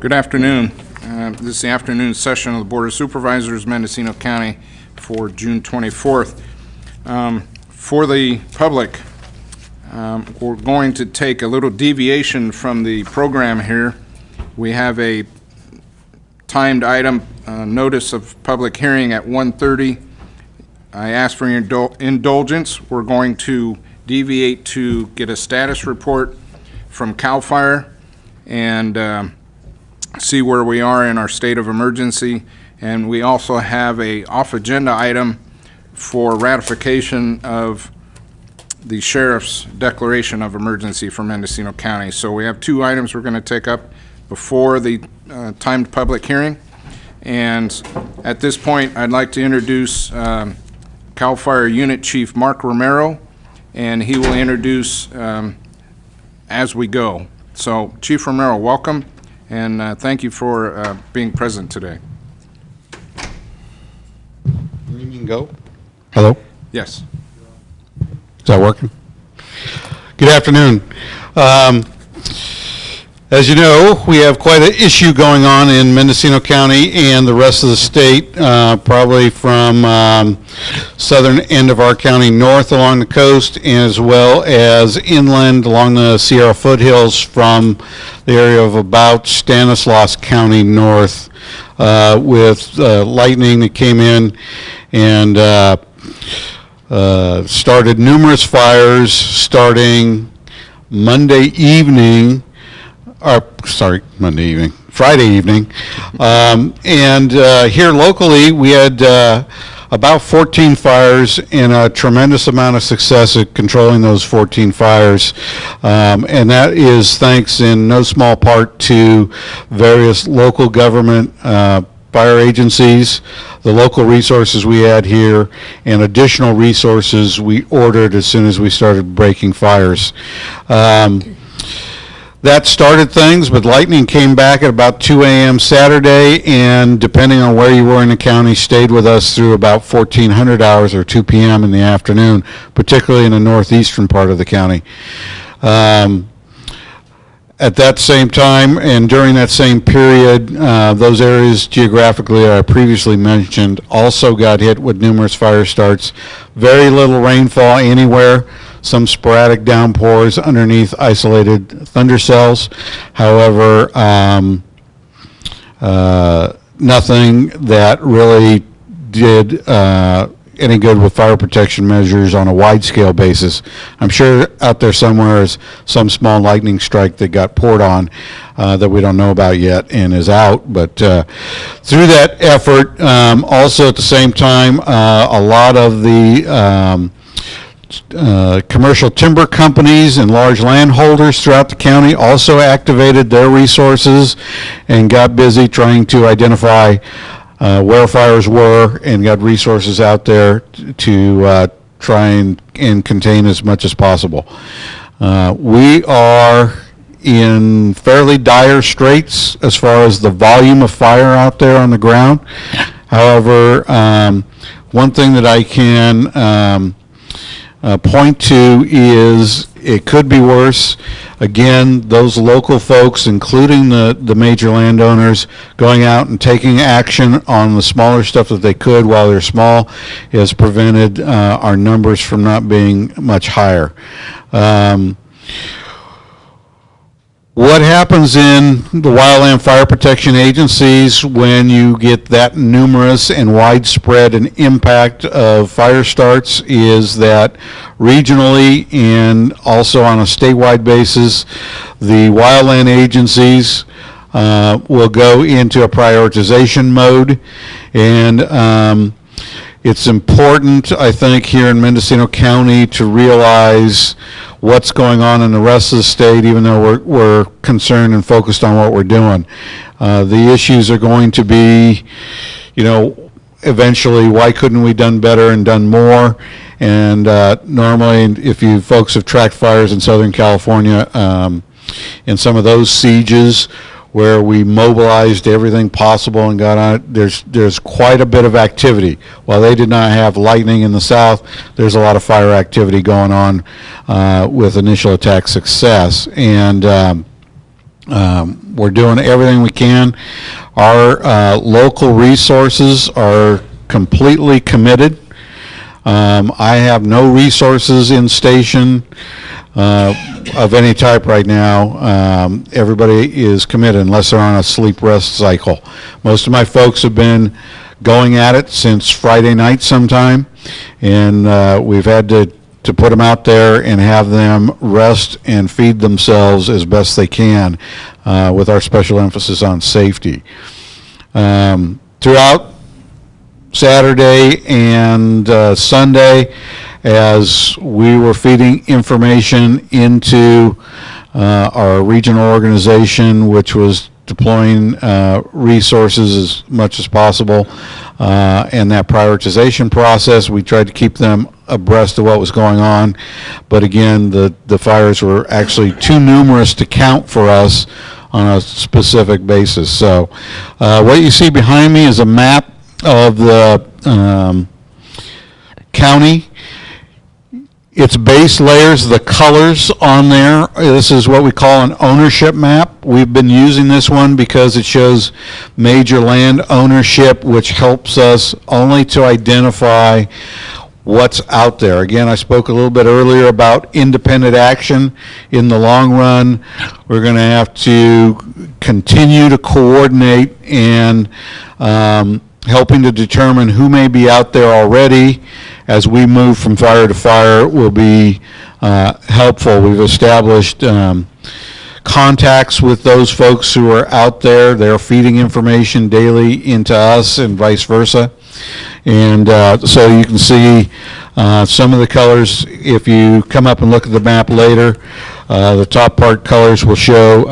Good afternoon. This is the afternoon session of the Board of Supervisors, Mendocino County, for June 24th. For the public, we're going to take a little deviation from the program here. We have a timed item, notice of public hearing at 1:30. I ask for your indulgence. We're going to deviate to get a status report from CAL FIRE and see where we are in our state of emergency. And we also have a off-agenda item for ratification of the sheriff's declaration of emergency for Mendocino County. So we have two items we're going to take up before the timed public hearing. And at this point, I'd like to introduce CAL FIRE Unit Chief Mark Romero, and he will introduce as we go. So Chief Romero, welcome, and thank you for being present today. You can go. Hello? Yes. Is that working? Good afternoon. As you know, we have quite an issue going on in Mendocino County and the rest of the state, probably from southern end of our county north along the coast, as well as inland along the Sierra foothills from the area of about Stanislaus County north, with lightning that came in and started numerous fires starting Friday evening. And here locally, we had about 14 fires and a tremendous amount of success at controlling those 14 fires. And that is thanks in no small part to various local government fire agencies, the local resources we had here, and additional resources we ordered as soon as we started breaking fires. That started things, but lightning came back at about 2 a.m. Saturday, and depending on where you were in the county, stayed with us through about 1400 hours or 2 p.m. in the afternoon, particularly in the northeastern part of the county. At that same time and during that same period, those areas geographically that I previously mentioned also got hit with numerous fire starts. Very little rainfall anywhere. Some sporadic downpours underneath isolated thunder cells. However, nothing that really did any good with fire protection measures on a wide-scale basis. I'm sure out there somewhere is some small lightning strike that got poured on that we don't know about yet and is out. But through that effort, also at the same time, a lot of the commercial timber companies and large landholders throughout the county also activated their resources and got busy trying to identify where fires were and got resources out there to try and contain as much as possible. We are in fairly dire straits as far as the volume of fire out there on the ground. However, one thing that I can point to is it could be worse. Again, those local folks, including the major landowners, going out and taking action on the smaller stuff that they could while they're small has prevented our numbers from not being much higher. What happens in the wildland fire protection agencies when you get that numerous and widespread an impact of fire starts is that regionally and also on a statewide basis, the wildland agencies will go into a prioritization mode, and it's important, I think, here in Mendocino County to realize what's going on in the rest of the state, even though we're concerned and focused on what we're doing. The issues are going to be, eventually, why couldn't we done better and done more? And normally, if you folks have tracked fires in Southern California, in some of those sieges where we mobilized everything possible and got on it, there's quite a bit of activity. While they did not have lightning in the south, there's a lot of fire activity going on with initial attack success. And We're doing everything we can. Our local resources are completely committed. I have no resources in station of any type right now. Everybody is committed unless they're on a sleep rest cycle. Most of my folks have been going at it since Friday night sometime, and we've had to put them out there and have them rest and feed themselves as best they can with our special emphasis on safety. Throughout Saturday and Sunday, as we were feeding information into our regional organization, which was deploying resources as much as possible, and that prioritization process, we tried to keep them abreast of what was going on. But again, the fires were actually too numerous to count for us on a specific basis. So what you see behind me is a map of the county. Its base layers, the colors on there, this is what we call an ownership map. We've been using this one because it shows major land ownership, which helps us only to identify what's out there. Again, I spoke a little bit earlier about independent action. In the long run, we're going to have to continue to coordinate and helping to determine who may be out there already as we move from fire to fire will be helpful. We've established contacts with those folks who are out there. They're feeding information daily into us and vice versa. And so you can see some of the colors. If you come up and look at the map later, the top part colors will show